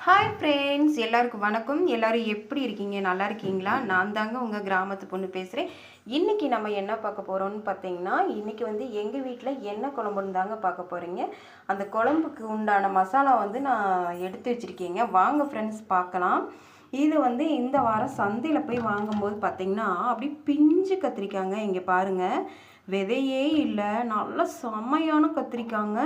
Hi friends, எல்லாருக்கும் வணக்கம். எல்லோரும் எப்படி இருக்கீங்க? நல்லா இருக்கீங்களா? நான் தாங்க உங்கள் கிராமத்து பொண்ணு பேசுகிறேன். இன்றைக்கி நம்ம என்ன பார்க்க போகிறோம்னு பார்த்தீங்கன்னா, இன்றைக்கி எங்கள் வீட்டில் என்ன குழம்புன்னு தாங்க பார்க்க போகிறீங்க. அந்த குழம்புக்கு உண்டான மசாலா நான் எடுத்து வச்சுருக்கேங்க. வாங்க ஃப்ரெண்ட்ஸ் பார்க்கலாம். இது இந்த வாரம் சந்தையில் போய் வாங்கும்போது பார்த்திங்கன்னா அப்படி பிஞ்சு கத்திரிக்காங்க. இங்கே பாருங்கள், விதையே இல்லை, நல்ல செம்மையான கத்திரிக்காங்க.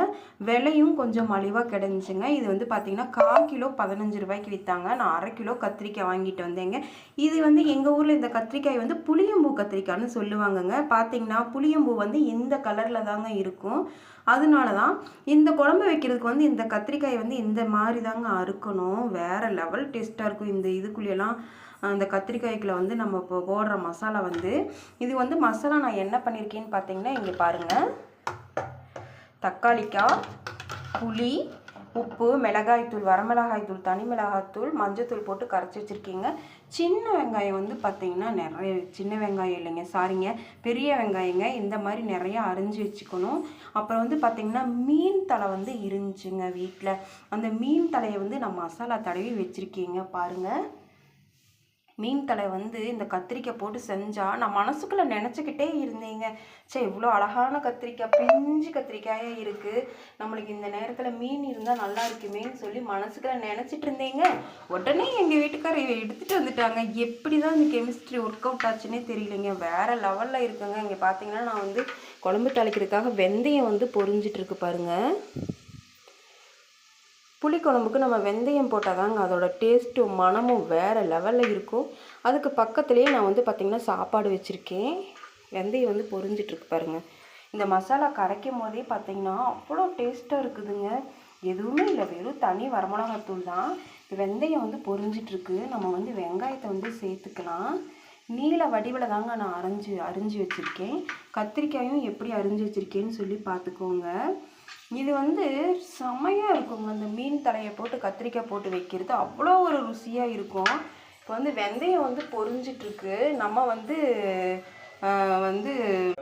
விலையும் கொஞ்சம் மலிவாக கிடந்துச்சுங்க. இது பார்த்திங்கன்னா 1/4 கிலோ 15 ரூபாய்க்கு விற்றாங்க. நான் 1/2 கிலோ கத்திரிக்காய் வாங்கிட்டு வந்தேங்க. இது எங்கள் ஊரில் இந்த கத்திரிக்காய் புளியம்பூ கத்திரிக்காய்னு சொல்லுவாங்கங்க. பார்த்திங்கன்னா புளியம்பூ இந்த கலரில் தாங்க இருக்கும். அதனால தான் இந்த குழம்பு வைக்கிறதுக்கு இந்த கத்திரிக்காய் இந்த மாதிரி தாங்க அறுக்கணும். வேறு லெவல் டேஸ்ட்டாக இருக்கும். இந்த இதுக்குள்ளேலாம் அந்த கத்திரிக்காய்க்குள்ள நம்ம இப்போ போடுற மசாலா இது மசாலா நான் என்ன பண்ணியிருக்கேன்னு பார்த்தீங்கன்னா, இங்கே பாருங்கள், தக்காளிக்காய், புளி, உப்பு, மிளகாய்த்தூள், வரமிளகாய்த்தூள், தனி மிளகாய்த்தூள், மஞ்சத்தூள் போட்டு கரைச்சி வச்சுருக்கீங்க. சின்ன வெங்காயம் பார்த்திங்கன்னா நிறைய, சின்ன வெங்காயம் இல்லைங்க, சாரிங்க, பெரிய வெங்காயங்க. இந்த மாதிரி நிறையா அரிஞ்சு வச்சுக்கணும். அப்புறம் பார்த்திங்கன்னா மீன் தலை இருந்துச்சுங்க வீட்டில். அந்த மீன் தலையை நான் மசாலா தடவி வச்சுருக்கீங்க. பாருங்கள், மீன் தலை இந்த கத்திரிக்காய் போட்டு செஞ்சால் நான் மனசுக்குள்ளே நினச்சிக்கிட்டே இருந்தேங்க. இவ்வளோ அழகான கத்திரிக்காய், பிஞ்சு கத்திரிக்காயாக இருக்குது, நம்மளுக்கு இந்த நேரத்தில் மீன் இருந்தால் நல்லா இருக்குமேன்னு சொல்லி மனசுக்குள்ளே நினச்சிட்டு இருந்தேங்க. உடனே எங்கள் வீட்டுக்காரர் எடுத்துகிட்டு வந்துட்டாங்க. எப்படி தான் இந்த கெமிஸ்ட்ரி ஒர்க் அவுட் ஆச்சுன்னே தெரியலைங்க. வேறு லெவலில் இருக்குங்க. இங்கே பார்த்தீங்கன்னா நான் குழம்பு தாளிக்கிறதுக்காக வெந்தயம் பொரிஞ்சிட்ருக்கு பாருங்கள். புளிக்குழம்புக்கு நம்ம வெந்தயம் போட்டால் தாங்க அதோட டேஸ்ட்டும் மனமும் வேறு லெவலில் இருக்கும். அதுக்கு பக்கத்துலேயே நான் பார்த்திங்கன்னா சாப்பாடு வச்சுருக்கேன். வெந்தயம் பொரிஞ்சிட்ருக்கு பாருங்கள். இந்த மசாலா கரைக்கும் போதே பார்த்திங்கன்னா அவ்வளோ டேஸ்ட்டாக இருக்குதுங்க. எதுவுமே இல்லை, வெறும் தனி வரமிளகாத்தூள் தான். வெந்தயம் பொரிஞ்சிட்ருக்கு. நம்ம வெங்காயத்தை சேர்த்துக்கலாம். நீல வடிவில் தாங்க நான் அரிஞ்சு வச்சுருக்கேன். கத்திரிக்காயும் எப்படி அரிஞ்சு வச்சுருக்கேன்னு சொல்லி பார்த்துக்கோங்க. இது செம்மையாக இருக்குங்க. அந்த மீன் தலையை போட்டு கத்திரிக்காய் போட்டு வைக்கிறது அவ்வளோ ஒரு ருசியாக இருக்கும். இப்போ வெந்தயம் பொரிஞ்சிட்ருக்கு. நம்ம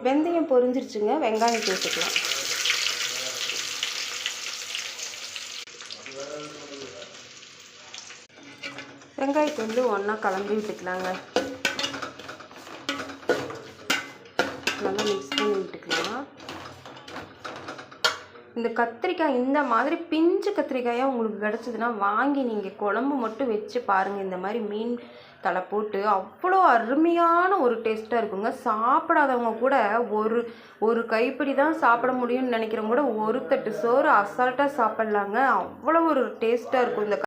வெந்தயம் பொரிஞ்சிருச்சுங்க. வெங்காயம் சேர்த்துக்கலாம். வெங்காயத்தை ஒன்றா கலந்து விட்டுக்கலாங்க. நல்லா மிக்ஸ் பண்ணி விட்டுக்கலாம். இந்த கத்திரிக்காய் இந்த மாதிரி பிஞ்சு கத்திரிக்காயாக உங்களுக்கு கிடச்சிதுன்னா வாங்கி நீங்கள் குழம்பு மட்டும் வச்சு பாருங்கள். இந்த மாதிரி மீன் தலை போட்டு அவ்வளோ அருமையான ஒரு டேஸ்ட்டாக இருக்குங்க. சாப்பிடாதவங்க கூட ஒரு கைப்பிடி தான் சாப்பிட முடியும்னு நினைக்கிறவங்க கூட ஒரு தட்டு சோறு அசால்ட்டாக சாப்பிட்லாங்க. அவ்வளோ ஒரு டேஸ்ட்டாக இருக்கும் இந்த